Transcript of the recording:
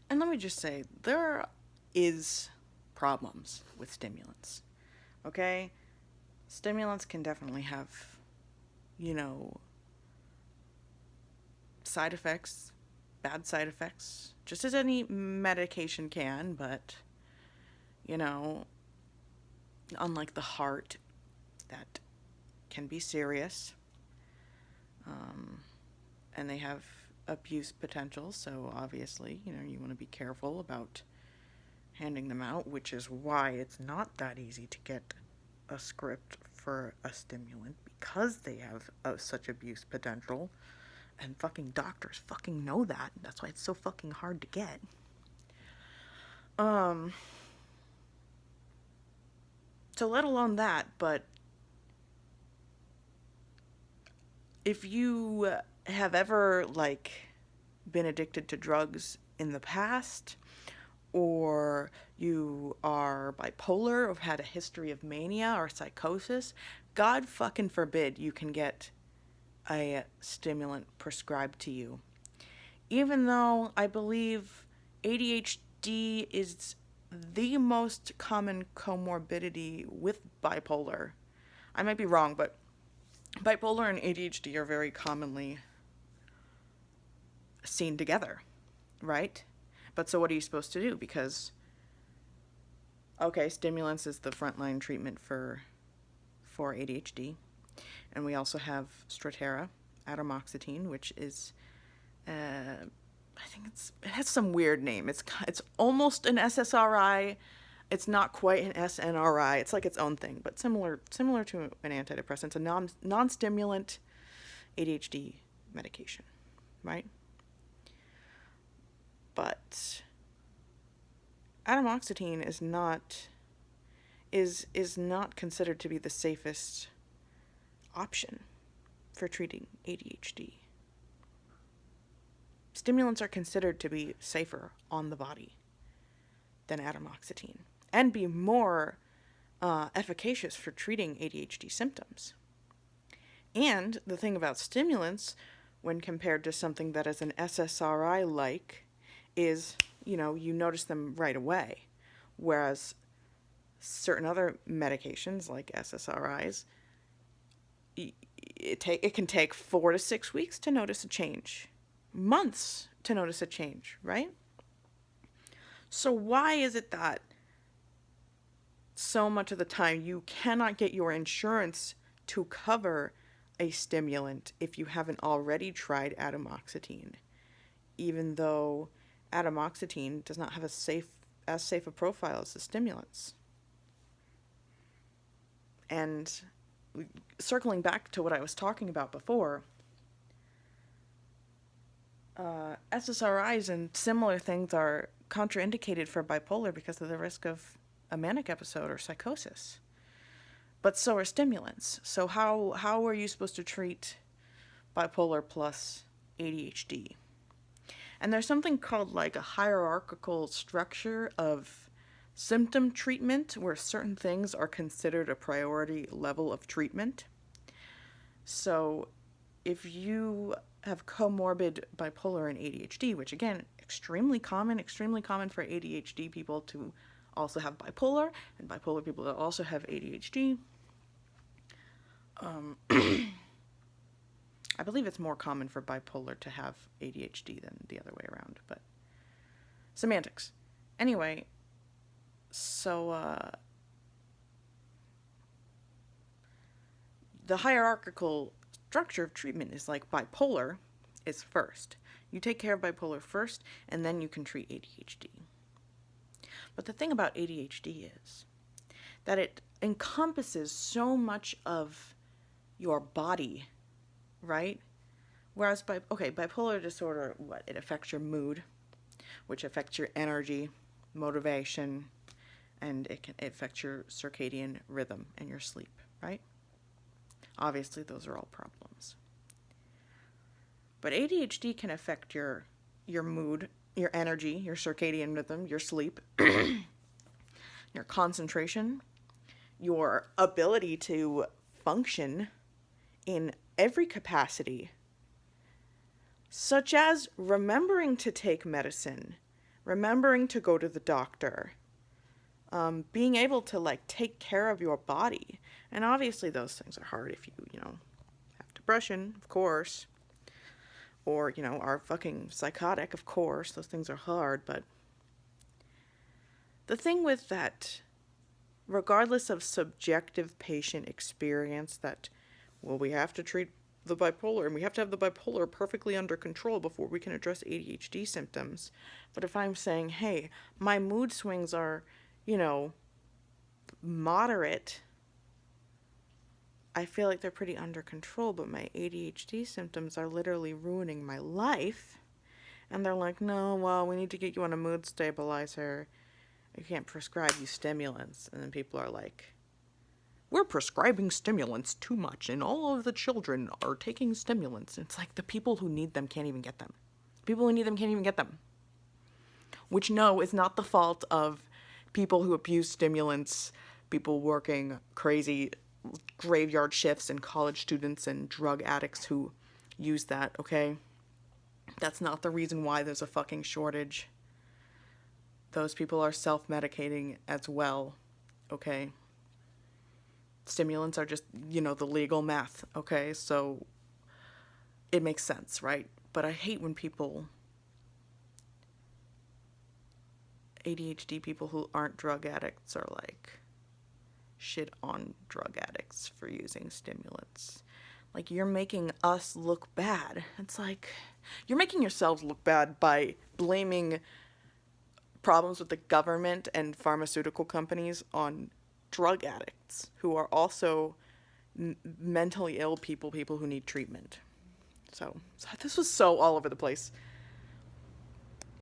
And let me just say, there is problems with stimulants. Okay? Stimulants can definitely have, you know, side effects, bad side effects, just as any medication can, but, you know, unlike the heart, that can be serious. Um, and they have abuse potential, so obviously, you want to be careful about handing them out, which is why it's not that easy to get a script for a stimulant because they have such abuse potential. And fucking doctors fucking know that. That's why it's so fucking hard to get. Um, so let alone that, but if you have ever, like, been addicted to drugs in the past, or you are bipolar or had a history of mania or psychosis, God fucking forbid you can get a stimulant prescribed to you. Even though I believe ADHD is the most common comorbidity with bipolar. I might be wrong, but bipolar and ADHD are very commonly seen together, right? But so what are you supposed to do? Because, okay, stimulants is the frontline treatment for ADHD. And we also have Strattera, atomoxetine, which is, I think it has some weird name. It's almost an SSRI. It's not quite an SNRI. It's like its own thing, but similar to an antidepressant. It's a non-stimulant ADHD medication, right? But atomoxetine is not considered to be the safest option for treating ADHD. Stimulants are considered to be safer on the body than atomoxetine and be more efficacious for treating ADHD symptoms. And the thing about stimulants, when compared to something that is an SSRI-like, is, you notice them right away. Whereas certain other medications, like SSRIs, it can take 4 to 6 weeks to notice a change. Months to notice a change, right? So why is it that so much of the time you cannot get your insurance to cover a stimulant if you haven't already tried atomoxetine, even though atomoxetine does not have as safe a profile as the stimulants? And circling back to what I was talking about before, SSRIs and similar things are contraindicated for bipolar because of the risk of a manic episode or psychosis. But so are stimulants. So how are you supposed to treat bipolar plus ADHD? And there's something called like a hierarchical structure of symptom treatment where certain things are considered a priority level of treatment. So if you have comorbid bipolar and ADHD, which again, extremely common for ADHD people to also have bipolar, and bipolar people that also have ADHD. I believe it's more common for bipolar to have ADHD than the other way around, but semantics. Anyway, so the hierarchical structure of treatment is like bipolar is first. You take care of bipolar first, and then you can treat ADHD. But the thing about ADHD is that it encompasses so much of your body, right? Whereas bipolar disorder, it affects your mood, which affects your energy, motivation, and it affects your circadian rhythm and your sleep, right? Obviously, those are all problems. But ADHD can affect your mood, your energy, your circadian rhythm, your sleep, your concentration, your ability to function in every capacity, such as remembering to take medicine, remembering to go to the doctor, being able to like take care of your body. And obviously those things are hard if you know, have depression, of course, or, you know, are fucking psychotic, of course. Those things are hard, but the thing with that, regardless of subjective patient experience, that, well, we have to treat the bipolar and we have to have the bipolar perfectly under control before we can address ADHD symptoms. But if I'm saying, hey, my mood swings are, you know, moderate, I feel like they're pretty under control, but my ADHD symptoms are literally ruining my life. And they're like, no, well, we need to get you on a mood stabilizer. I can't prescribe you stimulants. And then people are like, we're prescribing stimulants too much, and all of the children are taking stimulants. It's like the people who need them can't even get them. People who need them can't even get them. Which, no, is not the fault of people who abuse stimulants, people working crazy graveyard shifts, and college students and drug addicts who use that, okay? That's not the reason why there's a fucking shortage. Those people are self-medicating as well, okay? Stimulants are just, you know, the legal meth, okay? So it makes sense, right? But I hate when people, ADHD people who aren't drug addicts, are like, shit on drug addicts for using stimulants. Like, you're making us look bad. It's like, you're making yourselves look bad by blaming problems with the government and pharmaceutical companies on drug addicts who are also mentally ill people who need treatment. So this was so all over the place.